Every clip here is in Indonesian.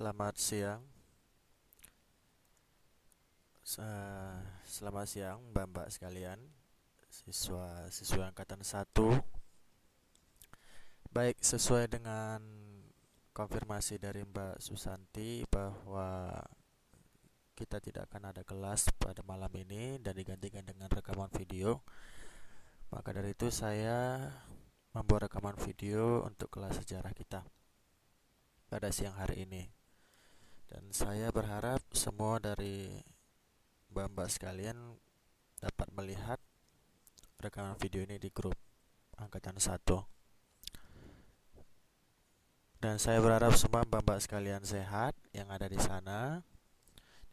Selamat siang. Selamat siang Mbak-mbak sekalian, siswa-siswa angkatan 1. Baik, sesuai dengan konfirmasi dari Mbak Susanti bahwa kita tidak akan ada kelas pada malam ini dan digantikan dengan rekaman video. Maka dari itu saya membuat rekaman video untuk kelas sejarah kita pada siang hari ini. Dan saya berharap semua dari Mbak-mbak sekalian dapat melihat rekaman video ini di grup angkatan 1. Dan saya berharap semua mbak-mbak sekalian sehat yang ada di sana,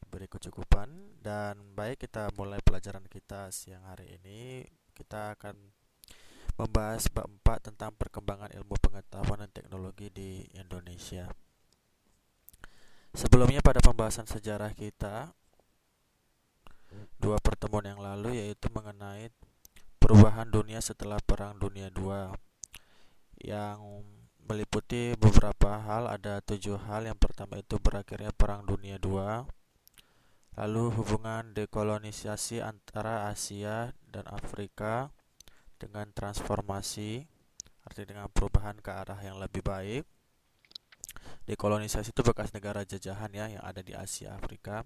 diberi kecukupan. Dan baik, kita mulai pelajaran kita siang hari ini. Kita akan membahas bab 4 tentang perkembangan ilmu pengetahuan dan teknologi di Indonesia. Sebelumnya pada pembahasan sejarah kita 2 pertemuan yang lalu, yaitu mengenai perubahan dunia setelah Perang Dunia II, yang meliputi beberapa hal. Ada 7 hal. Yang pertama itu berakhirnya Perang Dunia II, lalu hubungan dekolonisasi antara Asia dan Afrika dengan transformasi, artinya dengan perubahan ke arah yang lebih baik. Dekolonisasi itu bekas negara jajahan ya yang ada di Asia Afrika.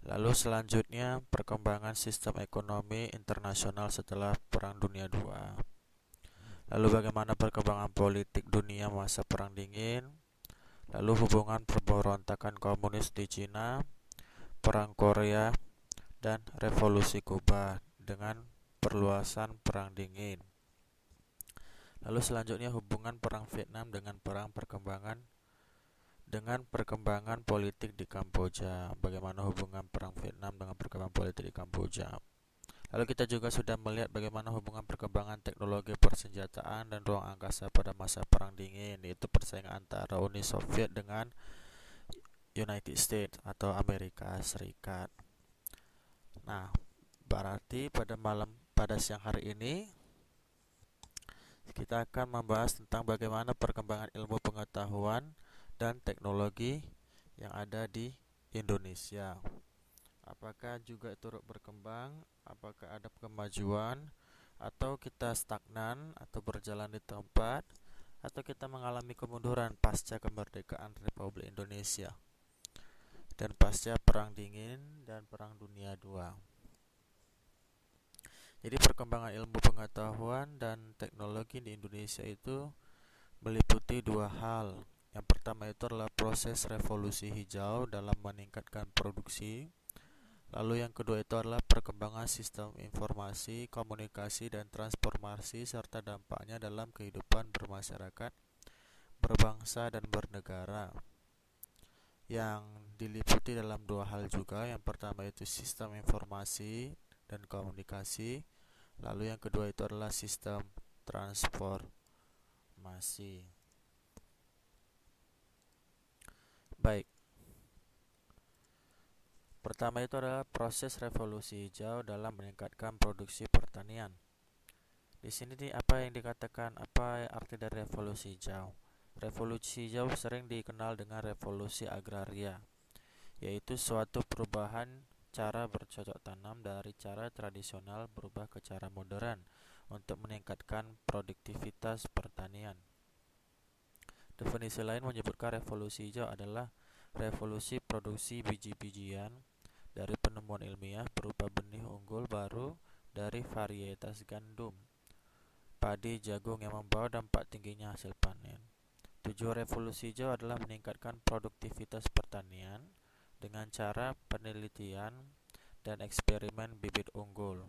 Lalu selanjutnya perkembangan sistem ekonomi internasional setelah Perang Dunia II. Lalu bagaimana perkembangan politik dunia masa Perang Dingin. Lalu hubungan pemberontakan komunis di Cina, Perang Korea, dan Revolusi Kuba dengan perluasan Perang Dingin. Lalu selanjutnya hubungan Perang Vietnam dengan perkembangan politik di Kamboja. Bagaimana hubungan Perang Vietnam dengan perkembangan politik di Kamboja. Lalu kita juga sudah melihat bagaimana hubungan perkembangan teknologi persenjataan dan ruang angkasa pada masa Perang Dingin, yaitu persaingan antara Uni Soviet dengan United States atau Amerika Serikat. Nah, berarti pada siang hari ini kita akan membahas tentang bagaimana perkembangan ilmu pengetahuan dan teknologi yang ada di Indonesia. Apakah juga turut berkembang, apakah ada kemajuan, atau kita stagnan atau berjalan di tempat, atau kita mengalami kemunduran pasca kemerdekaan Republik Indonesia dan pasca Perang Dingin dan Perang Dunia II. Jadi perkembangan ilmu pengetahuan dan teknologi di Indonesia itu meliputi 2 hal. Yang pertama itu adalah proses revolusi hijau dalam meningkatkan produksi. Lalu yang kedua itu adalah perkembangan sistem informasi, komunikasi, dan transformasi serta dampaknya dalam kehidupan bermasyarakat, berbangsa, dan bernegara, yang diliputi dalam 2 hal juga. Yang pertama itu sistem informasi dan komunikasi, lalu yang kedua itu adalah sistem transformasi. Baik, pertama itu adalah proses revolusi hijau dalam meningkatkan produksi pertanian. Di sini apa yang dikatakan, apa arti dari revolusi hijau? Revolusi hijau sering dikenal dengan revolusi agraria, yaitu suatu perubahan cara bercocok tanam dari cara tradisional berubah ke cara modern untuk meningkatkan produktivitas pertanian. Definisi lain menyebutkan revolusi hijau adalah revolusi produksi biji-bijian dari penemuan ilmiah berupa benih unggul baru dari varietas gandum, padi, jagung yang membawa dampak tingginya hasil panen. Tujuan revolusi hijau adalah meningkatkan produktivitas pertanian dengan cara penelitian dan eksperimen bibit unggul.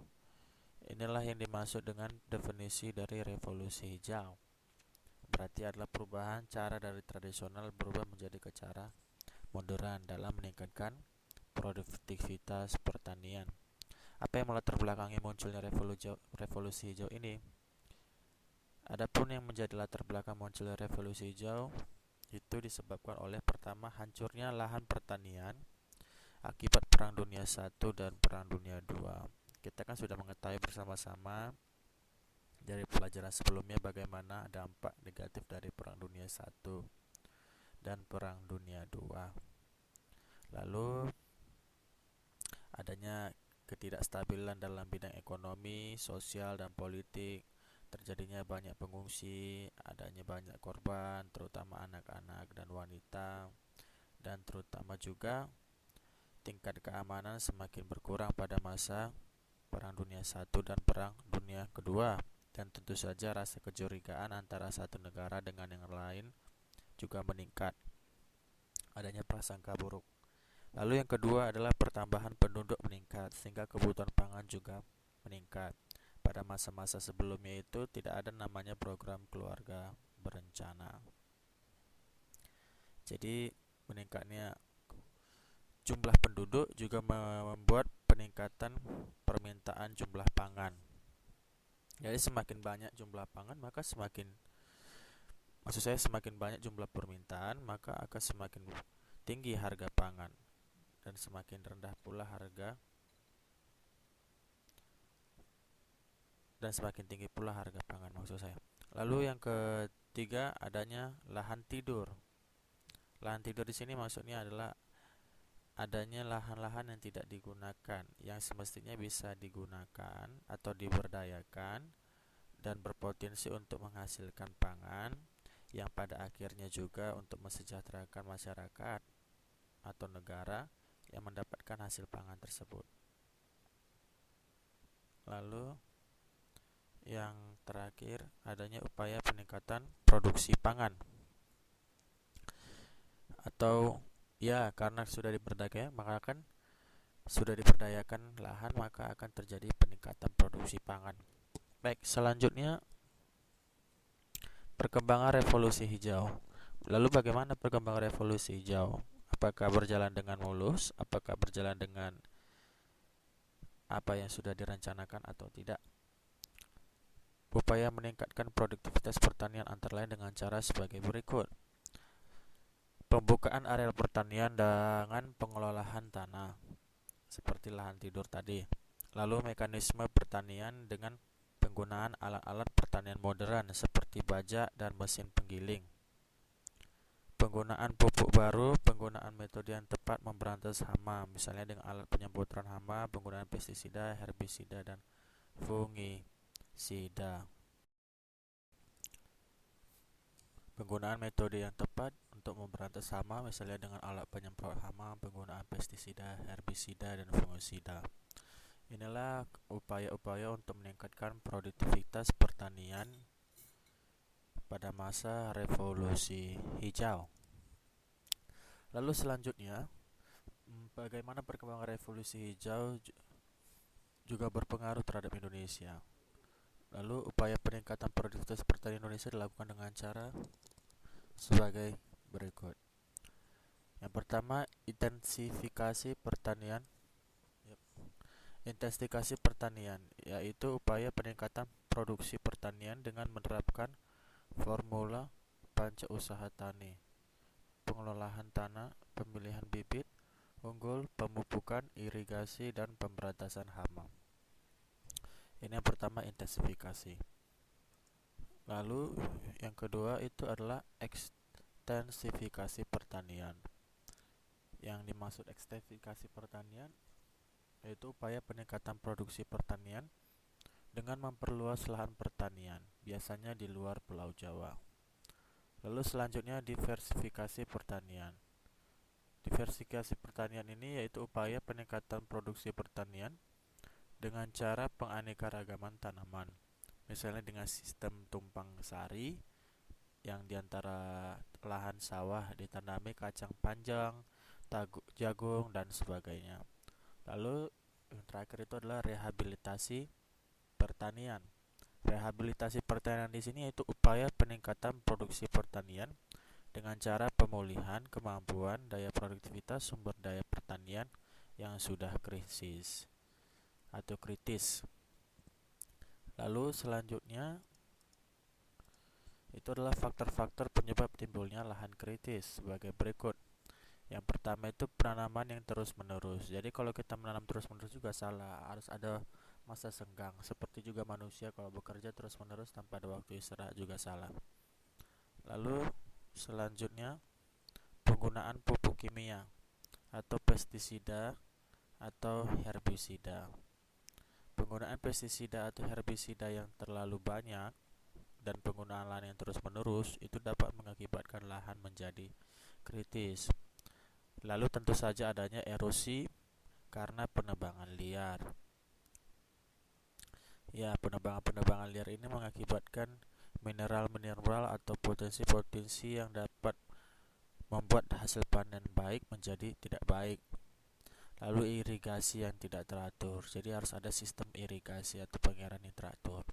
Inilah yang dimaksud dengan definisi dari revolusi hijau. Berarti adalah perubahan cara dari tradisional berubah menjadi ke cara modern dalam meningkatkan produktivitas pertanian. Apa yang melatar belakangi munculnya revolusi hijau ini? Adapun yang menjadi latar belakang munculnya revolusi hijau itu disebabkan oleh pertama hancurnya lahan pertanian akibat Perang Dunia I dan Perang Dunia II. Kita kan sudah mengetahui bersama-sama dari pelajaran sebelumnya bagaimana dampak negatif dari Perang Dunia I. dan Perang Dunia II. Lalu adanya ketidakstabilan dalam bidang ekonomi, sosial, dan politik, terjadinya banyak pengungsi, adanya banyak korban, terutama anak-anak dan wanita, dan terutama juga tingkat keamanan semakin berkurang pada masa Perang Dunia I dan Perang Dunia Kedua. Dan tentu saja rasa kecurigaan antara satu negara dengan yang lain juga meningkat. Adanya prasangka buruk. Lalu yang kedua adalah pertambahan penduduk meningkat, sehingga kebutuhan pangan juga meningkat. Pada masa-masa sebelumnya itu tidak ada namanya program keluarga berencana. Jadi meningkatnya jumlah penduduk juga membuat peningkatan permintaan jumlah pangan. Jadi semakin banyak jumlah pangan, maka semakin banyak jumlah permintaan, maka akan semakin tinggi harga pangan, dan semakin rendah pula harga pangan maksud saya. Lalu yang ketiga adanya lahan tidur. Lahan tidur di sini maksudnya adalah adanya lahan-lahan yang tidak digunakan, yang semestinya bisa digunakan atau diberdayakan dan berpotensi untuk menghasilkan pangan, yang pada akhirnya juga untuk mensejahterakan masyarakat atau negara yang mendapatkan hasil pangan tersebut. Lalu yang terakhir adanya upaya peningkatan produksi pangan, atau ya karena sudah diberdayakan lahan, maka akan terjadi peningkatan produksi pangan. Baik, selanjutnya perkembangan revolusi hijau. Lalu bagaimana perkembangan revolusi hijau? Apakah berjalan dengan mulus? Apakah berjalan dengan apa yang sudah direncanakan atau tidak? Upaya meningkatkan produktivitas pertanian antara lain dengan cara sebagai berikut. Pembukaan areal pertanian dengan pengelolaan tanah, seperti lahan tidur tadi. Lalu mekanisme pertanian dengan penggunaan alat-alat pertanian modern seperti bajak dan mesin penggiling. Penggunaan pupuk baru, penggunaan metode yang tepat memberantas hama, misalnya dengan alat penyemprotan hama, penggunaan pestisida, herbisida, dan fungisida. Penggunaan metode yang tepat untuk memberantas hama, misalnya dengan alat penyemprot hama, penggunaan pestisida, herbisida, dan fungisida. Inilah upaya-upaya untuk meningkatkan produktivitas pertanian pada masa revolusi hijau. Lalu selanjutnya, bagaimana perkembangan revolusi hijau juga berpengaruh terhadap Indonesia. Lalu upaya peningkatan produktivitas pertanian Indonesia dilakukan dengan cara sebagai berikut. Yang pertama, intensifikasi pertanian. Intensifikasi pertanian yaitu upaya peningkatan produksi pertanian dengan menerapkan formula panca usaha tani, pengelolaan tanah, pemilihan bibit unggul, pemupukan, irigasi, dan pemberantasan hama. Ini yang pertama, intensifikasi. Lalu yang kedua itu adalah ekstensifikasi pertanian. Yang dimaksud ekstensifikasi pertanian yaitu upaya peningkatan produksi pertanian dengan memperluas lahan pertanian, biasanya di luar Pulau Jawa. Lalu selanjutnya diversifikasi pertanian. Diversifikasi pertanian ini yaitu upaya peningkatan produksi pertanian dengan cara penganekaragaman tanaman, misalnya dengan sistem tumpang sari, yang diantara lahan sawah ditanami kacang panjang, jagung, dan sebagainya. Lalu yang terakhir itu adalah rehabilitasi pertanian. Rehabilitasi pertanian di sini yaitu upaya peningkatan produksi pertanian dengan cara pemulihan kemampuan daya produktivitas sumber daya pertanian yang sudah krisis atau kritis. Lalu selanjutnya itu adalah faktor-faktor penyebab timbulnya lahan kritis sebagai berikut. Yang pertama itu penanaman yang terus-menerus. Jadi kalau kita menanam terus-menerus juga salah, harus ada masa senggang. Seperti juga manusia kalau bekerja terus-menerus tanpa ada waktu istirahat juga salah. Lalu selanjutnya penggunaan pupuk kimia atau pestisida atau herbisida. Penggunaan pestisida atau herbisida yang terlalu banyak dan penggunaan lahan yang terus-menerus itu dapat mengakibatkan lahan menjadi kritis. Lalu tentu saja adanya erosi karena penebangan liar. Ya, penebangan liar ini mengakibatkan mineral-mineral atau potensi-potensi yang dapat membuat hasil panen baik menjadi tidak baik. Lalu irigasi yang tidak teratur, jadi harus ada sistem irigasi atau pengairan yang teratur.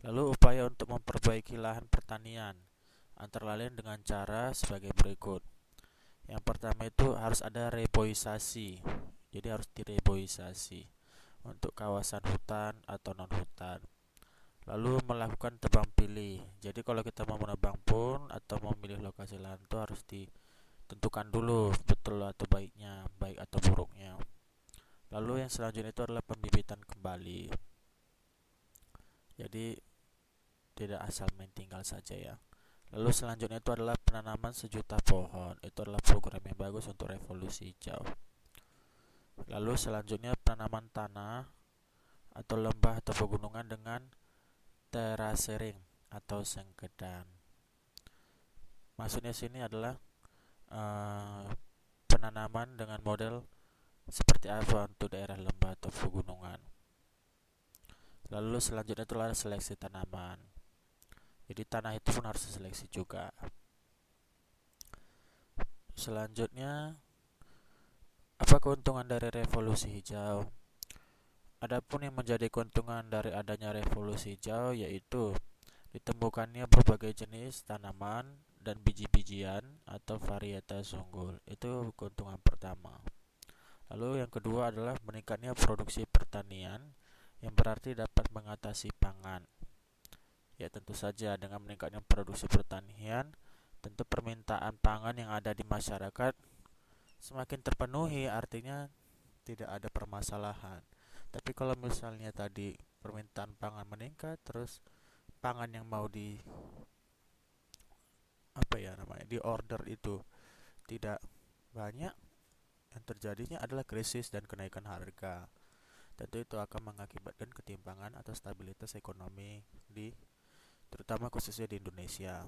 Lalu upaya untuk memperbaiki lahan pertanian, antara lain dengan cara sebagai berikut. Yang pertama itu harus ada reboisasi, jadi harus direboisasi untuk kawasan hutan atau non-hutan. Lalu melakukan tebang pilih, jadi kalau kita mau menebang pun atau memilih lokasi lahan itu harus tentukan dulu betul atau baiknya, baik atau buruknya. Lalu yang selanjutnya itu adalah pembibitan kembali. Jadi tidak asal main tinggal saja ya. Lalu selanjutnya itu adalah penanaman 1.000.000 pohon. Itu adalah program yang bagus untuk revolusi hijau. Lalu selanjutnya penanaman tanah atau lembah atau pegunungan dengan terasering atau sengkedan. Maksudnya sini adalah penanaman dengan model seperti apa untuk daerah lembah atau pegunungan. Lalu selanjutnya itulah seleksi tanaman. Jadi tanah itu pun harus diseleksi juga. Selanjutnya, apa keuntungan dari revolusi hijau? Adapun yang menjadi keuntungan dari adanya revolusi hijau yaitu ditemukannya berbagai jenis tanaman dan biji-bijian atau varietas unggul. Itu keuntungan pertama. Lalu yang kedua adalah meningkatnya produksi pertanian yang berarti dapat mengatasi pangan. Ya tentu saja dengan meningkatnya produksi pertanian, tentu permintaan pangan yang ada di masyarakat semakin terpenuhi, artinya tidak ada permasalahan. Tapi kalau misalnya tadi permintaan pangan meningkat, terus pangan yang mau di di order itu tidak banyak, yang terjadinya adalah krisis dan kenaikan harga. Tentu itu akan mengakibatkan ketimpangan atau stabilitas ekonomi terutama khususnya di Indonesia.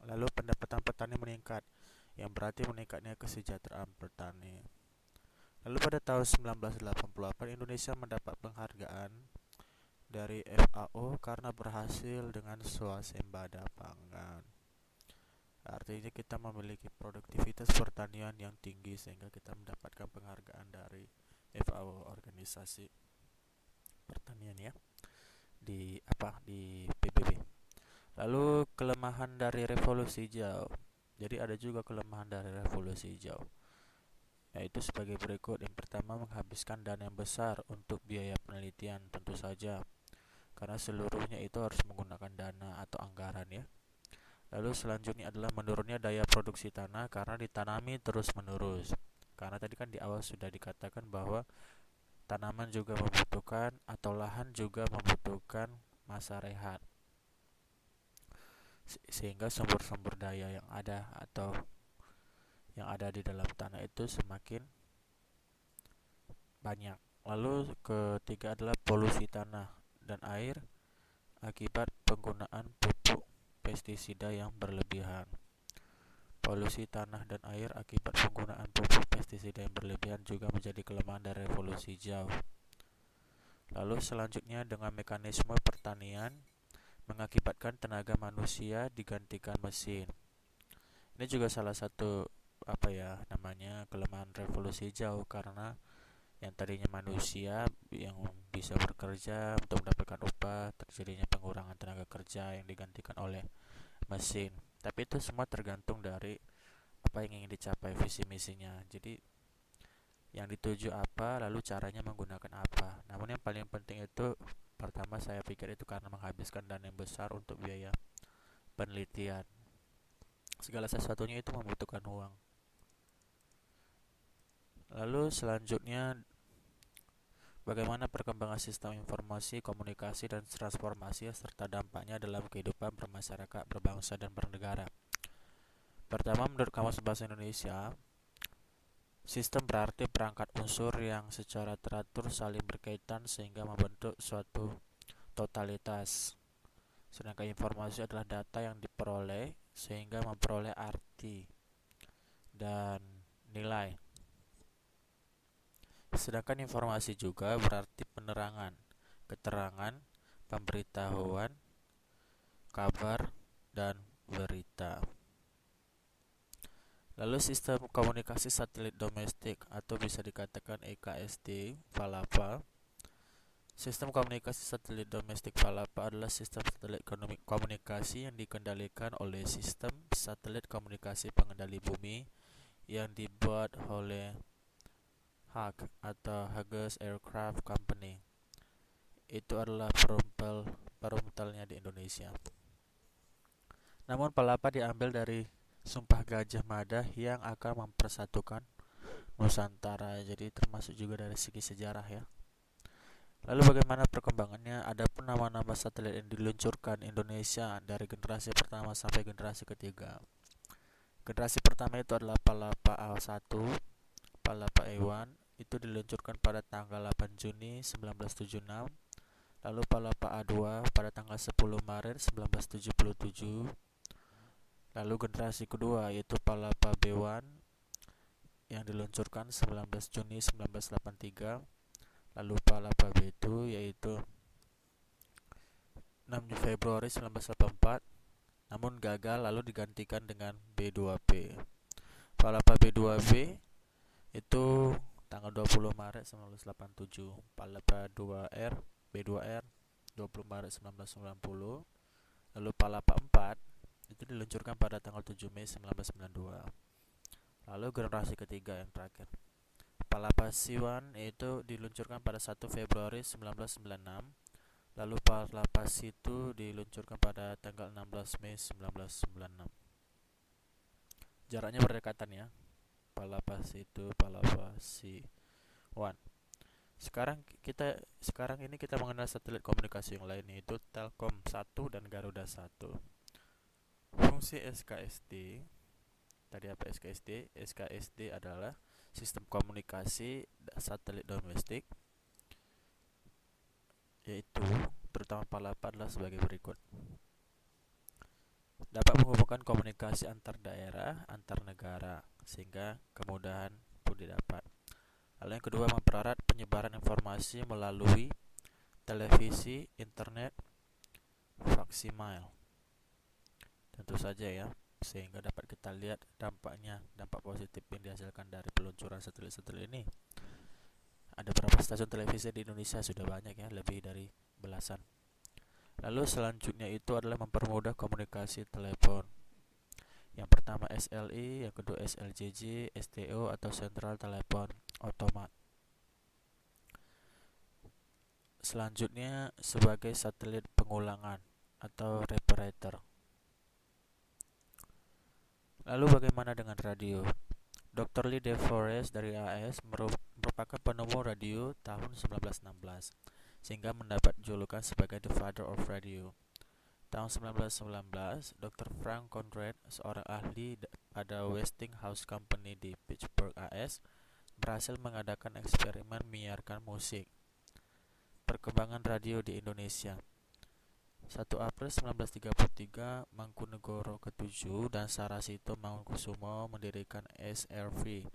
Lalu pendapatan petani meningkat, yang berarti meningkatnya kesejahteraan petani. Lalu pada tahun 1988 Indonesia mendapat penghargaan dari FAO karena berhasil dengan swasembada pangan. Artinya kita memiliki produktivitas pertanian yang tinggi sehingga kita mendapatkan penghargaan dari FAO, organisasi pertanian ya, di PBB. Lalu kelemahan dari revolusi hijau. Jadi ada juga kelemahan dari revolusi hijau, yaitu sebagai berikut. Yang pertama, menghabiskan dana yang besar untuk biaya penelitian tentu saja, karena seluruhnya itu harus menggunakan dana atau anggaran ya. Lalu selanjutnya adalah menurunnya daya produksi tanah karena ditanami terus menerus. Karena tadi kan di awal sudah dikatakan bahwa tanaman juga membutuhkan atau lahan juga membutuhkan masa rehat, sehingga sumber-sumber daya yang ada atau yang ada di dalam tanah itu semakin banyak. Lalu ketiga adalah polusi tanah dan air akibat penggunaan pupuk pestisida yang berlebihan. Polusi tanah dan air akibat penggunaan pupuk pestisida yang berlebihan juga menjadi kelemahan dari revolusi hijau. Lalu selanjutnya dengan mekanisme pertanian mengakibatkan tenaga manusia digantikan mesin. Ini juga salah satu kelemahan revolusi hijau, karena yang tadinya manusia yang bisa bekerja untuk mendapatkan upah, terjadinya pengurangan tenaga kerja yang digantikan oleh mesin. Tapi itu semua tergantung dari apa yang ingin dicapai, visi misinya. Jadi yang dituju apa, lalu caranya menggunakan apa. Namun yang paling penting itu pertama saya pikir itu karena menghabiskan dana yang besar untuk biaya penelitian. Segala sesuatunya itu membutuhkan uang. Lalu selanjutnya, bagaimana perkembangan sistem informasi, komunikasi, dan transformasi serta dampaknya dalam kehidupan bermasyarakat, berbangsa, dan bernegara. Pertama, menurut Kamus Bahasa Indonesia, sistem berarti perangkat unsur yang secara teratur saling berkaitan sehingga membentuk suatu totalitas. Sedangkan informasi adalah data yang diperoleh sehingga memperoleh arti dan nilai. Sedangkan informasi juga berarti penerangan, keterangan, pemberitahuan, kabar, dan berita. Lalu sistem komunikasi satelit domestik atau bisa dikatakan EKSD PALAPA. Sistem komunikasi satelit domestik PALAPA adalah sistem satelit komunikasi yang dikendalikan oleh sistem satelit komunikasi pengendali bumi yang dibuat oleh HAC atau Hughes Aircraft Company. Itu adalah perumtelnya di Indonesia. Namun PALAPA diambil dari Sumpah Gajah Mada yang akan mempersatukan Nusantara, jadi termasuk juga dari segi sejarah ya. Lalu bagaimana perkembangannya? Adapun nama-nama satelit yang diluncurkan Indonesia dari generasi pertama sampai generasi ketiga. Generasi pertama itu adalah PALAPA A1, PALAPA A1 itu diluncurkan pada tanggal 8 Juni 1976. Lalu PALAPA A2 pada tanggal 10 Maret 1977. Lalu generasi kedua yaitu PALAPA B1 yang diluncurkan 19 Juni 1983. Lalu PALAPA B2 yaitu 6 Februari 1984, namun gagal lalu digantikan dengan B2B. PALAPA B2B itu tanggal 20 Maret 1987. PALAPA 2R B2R 20 Maret 1990. Lalu PALAPA 4 itu diluncurkan pada tanggal 7 Mei 1992. Lalu generasi ketiga yang terakhir, PALAPA C1 itu diluncurkan pada 1 Februari 1996. Lalu PALAPA C2 diluncurkan pada tanggal 16 Mei 1996. Jaraknya berdekatan ya. PALAPA C2, PALAPA C1. Sekarang ini kita mengenal satelit komunikasi yang lain, yaitu Telkom 1 dan Garuda 1. Fungsi SKSD. Tadi apa SKSD? SKSD adalah sistem komunikasi satelit domestik, yaitu terutama PALAPA adalah sebagai berikut. Dapat menghubungkan komunikasi antar daerah, antar negara, sehingga kemudahan pun didapat. Lalu yang kedua, mempererat penyebaran informasi melalui televisi, internet, fax email. Tentu saja ya, sehingga dapat kita lihat dampaknya, dampak positif yang dihasilkan dari peluncuran satelit-satelit ini. Ada berapa stasiun televisi di Indonesia? Sudah banyak ya, lebih dari belasan. Lalu selanjutnya itu adalah mempermudah komunikasi telepon. Yang pertama SLI, yang kedua SLJJ, STO atau Central Telepon Otomat. Selanjutnya sebagai satelit pengulangan atau reparator. Lalu bagaimana dengan radio? Dr. Lee De Forest dari AS merupakan penemu radio tahun 1916, sehingga mendapat julukan sebagai The Father of Radio. Tahun 1919, Dr. Frank Conrad, seorang ahli pada Westinghouse Company di Pittsburgh, AS, berhasil mengadakan eksperimen menyiarkan musik. Perkembangan radio di Indonesia. 1 April 1933, Mangkunegoro ke-7 dan Sarasito Mangunkusumo mendirikan SRV,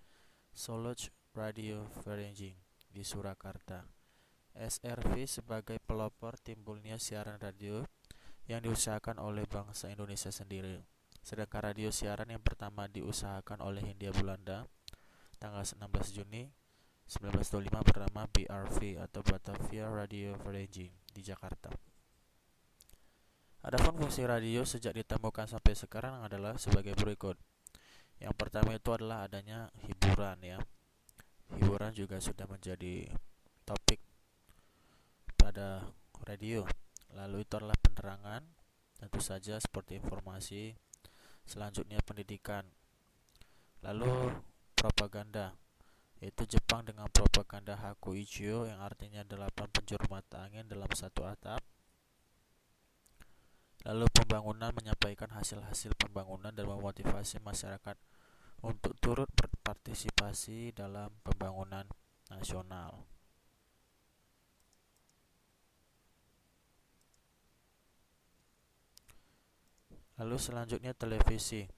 Solution Radio Freringing, di Surakarta. SRV sebagai pelopor timbulnya siaran radio yang diusahakan oleh bangsa Indonesia sendiri. Sedangkan radio siaran yang pertama diusahakan oleh Hindia Belanda tanggal 16 Juni 1925 bernama BRV atau Batavia Radio Freringing di Jakarta. Adapun fungsi radio sejak ditemukan sampai sekarang adalah sebagai berikut. Yang pertama itu adalah adanya hiburan ya. Hiburan juga sudah menjadi topik pada radio. Lalu itu adalah penerangan, tentu saja seperti informasi. Selanjutnya pendidikan. Lalu propaganda, yaitu Jepang dengan propaganda Hakuichio yang artinya 8 penjuru mata angin dalam satu atap. Lalu pembangunan menyampaikan hasil-hasil pembangunan dan memotivasi masyarakat untuk turut berpartisipasi dalam pembangunan nasional. Lalu selanjutnya televisi.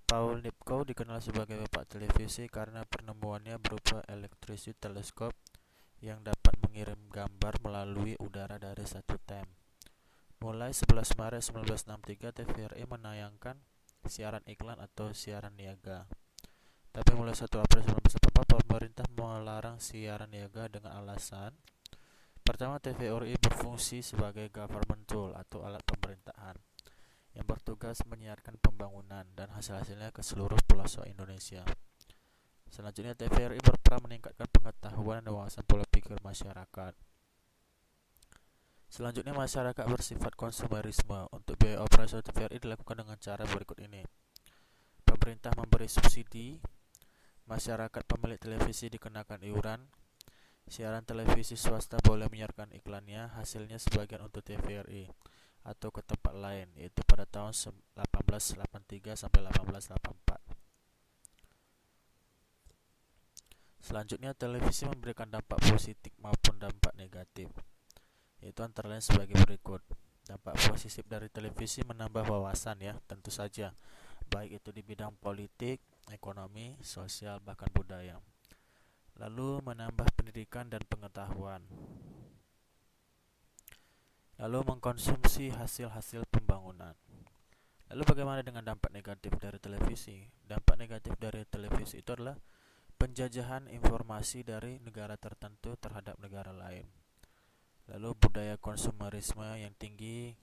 Paul Nipkow dikenal sebagai bapak televisi karena penemuannya berupa electron teleskop yang dapat mengirim gambar melalui udara dari satu tem. Mulai 11 Maret 1963, TVRI menayangkan siaran iklan atau siaran niaga. Tapi mulai 1 April 1984, pemerintah melarang siaran niaga dengan alasan pertama, TVRI berfungsi sebagai government tool atau alat pemerintahan yang bertugas menyiarkan pembangunan dan hasil-hasilnya ke seluruh pelosok Indonesia. Selanjutnya, TVRI berperan meningkatkan pengetahuan dan wawasan pola pikir masyarakat. Selanjutnya, masyarakat bersifat konsumerisme. Untuk biaya operasional TVRI dilakukan dengan cara berikut ini. Pemerintah memberi subsidi, masyarakat pemilik televisi dikenakan iuran, siaran televisi swasta boleh menyiarkan iklannya, hasilnya sebagian untuk TVRI atau ke tempat lain, yaitu pada tahun 1883 sampai 1884. Selanjutnya, televisi memberikan dampak positif maupun dampak negatif, yaitu antara lain sebagai berikut. Dampak positif dari televisi menambah wawasan, ya, tentu saja, baik itu di bidang politik, ekonomi, sosial, bahkan budaya. Lalu menambah pendidikan dan pengetahuan. Lalu mengkonsumsi hasil-hasil pembangunan. Lalu bagaimana dengan dampak negatif dari televisi? Dampak negatif dari televisi itu adalah penjajahan informasi dari negara tertentu terhadap negara lain. Lalu budaya konsumerisme yang tinggi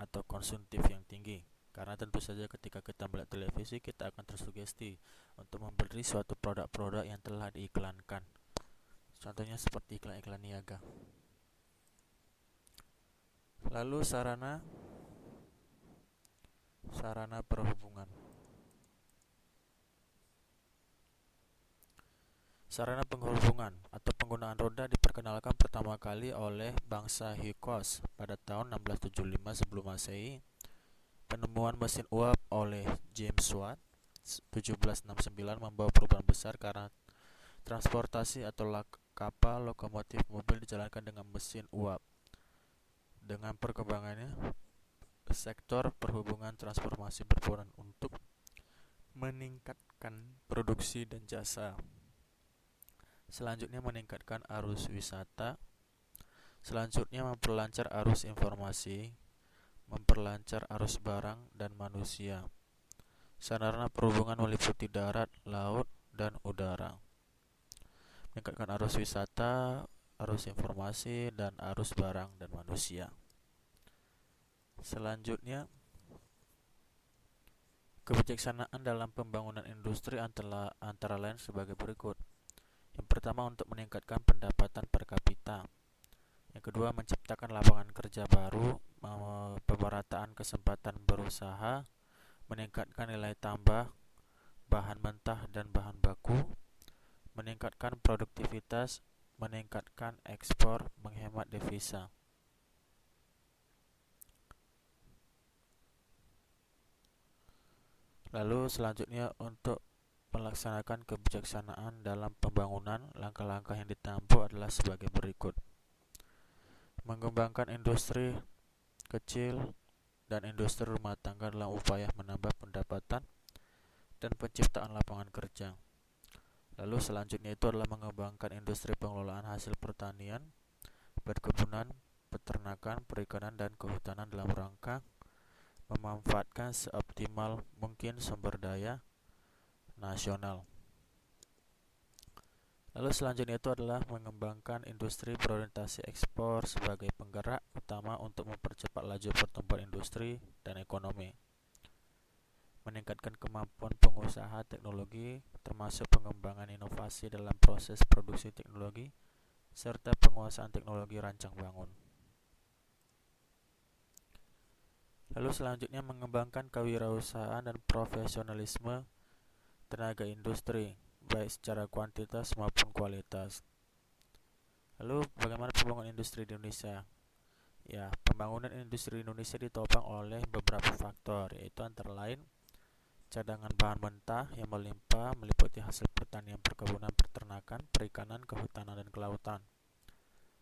atau konsumtif yang tinggi. Karena tentu saja ketika kita melihat televisi, kita akan tersugesti untuk membeli suatu produk-produk yang telah diiklankan. Contohnya seperti iklan-iklan niaga. Lalu sarana perhubungan. Sarana penghubungan atau penggunaan roda diperkenalkan pertama kali oleh bangsa Hyksos pada tahun 1675 sebelum Masehi. Penemuan mesin uap oleh James Watt 1769 membawa perubahan besar karena transportasi atau kapal, lokomotif, mobil dijalankan dengan mesin uap. Dengan perkembangannya, sektor perhubungan transformasi berperan untuk meningkatkan produksi dan jasa. Selanjutnya meningkatkan arus wisata. Selanjutnya memperlancar arus informasi, memperlancar arus barang dan manusia. Sarana perhubungan meliputi darat, laut, dan udara. Meningkatkan arus wisata, arus informasi, dan arus barang dan manusia. Selanjutnya, kebijaksanaan dalam pembangunan industri antara lain sebagai berikut. Yang pertama, untuk meningkatkan pendapatan per kapita. Yang kedua, menciptakan lapangan kerja baru, pemerataan kesempatan berusaha, meningkatkan nilai tambah, bahan mentah dan bahan baku, meningkatkan produktivitas, meningkatkan ekspor, menghemat devisa. Lalu selanjutnya, untuk melaksanakan kebijaksanaan dalam pembangunan, langkah-langkah yang ditempuh adalah sebagai berikut. Mengembangkan industri kecil dan industri rumah tangga dalam upaya menambah pendapatan dan penciptaan lapangan kerja. Lalu selanjutnya itu adalah mengembangkan industri pengelolaan hasil pertanian, perkebunan, peternakan, perikanan, dan kehutanan dalam rangka memanfaatkan seoptimal mungkin sumber daya nasional. Lalu selanjutnya itu adalah mengembangkan industri berorientasi ekspor sebagai penggerak utama untuk mempercepat laju pertumbuhan industri dan ekonomi. Meningkatkan kemampuan pengusaha teknologi termasuk pengembangan inovasi dalam proses produksi teknologi serta penguasaan teknologi rancang bangun. Lalu selanjutnya mengembangkan kewirausahaan dan profesionalisme tenaga industri baik secara kuantitas maupun kualitas. Lalu bagaimana pembangunan industri di Indonesia? Ya, pembangunan industri Indonesia ditopang oleh beberapa faktor, yaitu antara lain cadangan bahan mentah yang melimpah meliputi hasil pertanian, perkebunan, peternakan, perikanan, kehutanan, dan kelautan.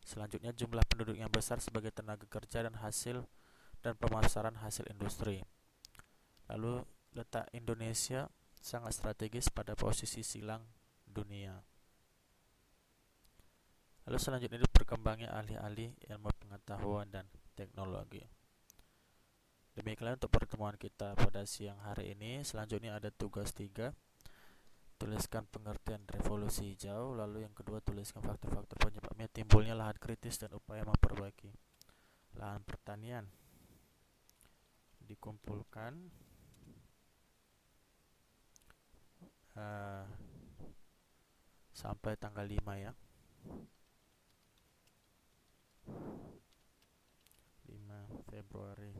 Selanjutnya, jumlah penduduk yang besar sebagai tenaga kerja dan pemasaran hasil industri. Lalu, letak Indonesia sangat strategis pada posisi silang dunia. Lalu selanjutnya itu berkembangnya alih-alih ilmu pengetahuan dan teknologi. Demikianlah untuk pertemuan kita pada siang hari ini. Selanjutnya ada tugas 3. Tuliskan pengertian revolusi hijau. Lalu yang kedua, tuliskan faktor-faktor penyebabnya timbulnya lahan kritis dan upaya memperbaiki lahan pertanian. Dikumpulkan sampai tanggal 5 ya. 5 Februari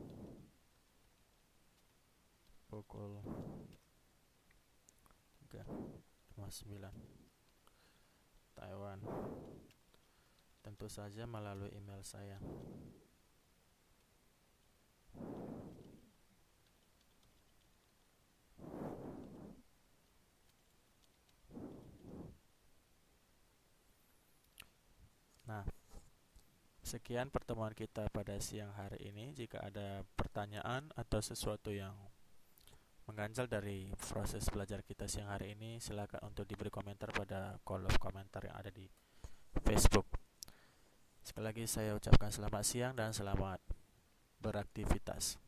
pukul 3:59 Taiwan. Tentu saja melalui email saya. Nah, sekian pertemuan kita pada siang hari ini. Jika ada pertanyaan atau sesuatu yang mengganjal dari proses belajar kita siang hari ini, silakan untuk diberi komentar pada kolom komentar yang ada di Facebook. Sekali lagi saya ucapkan selamat siang dan selamat beraktivitas.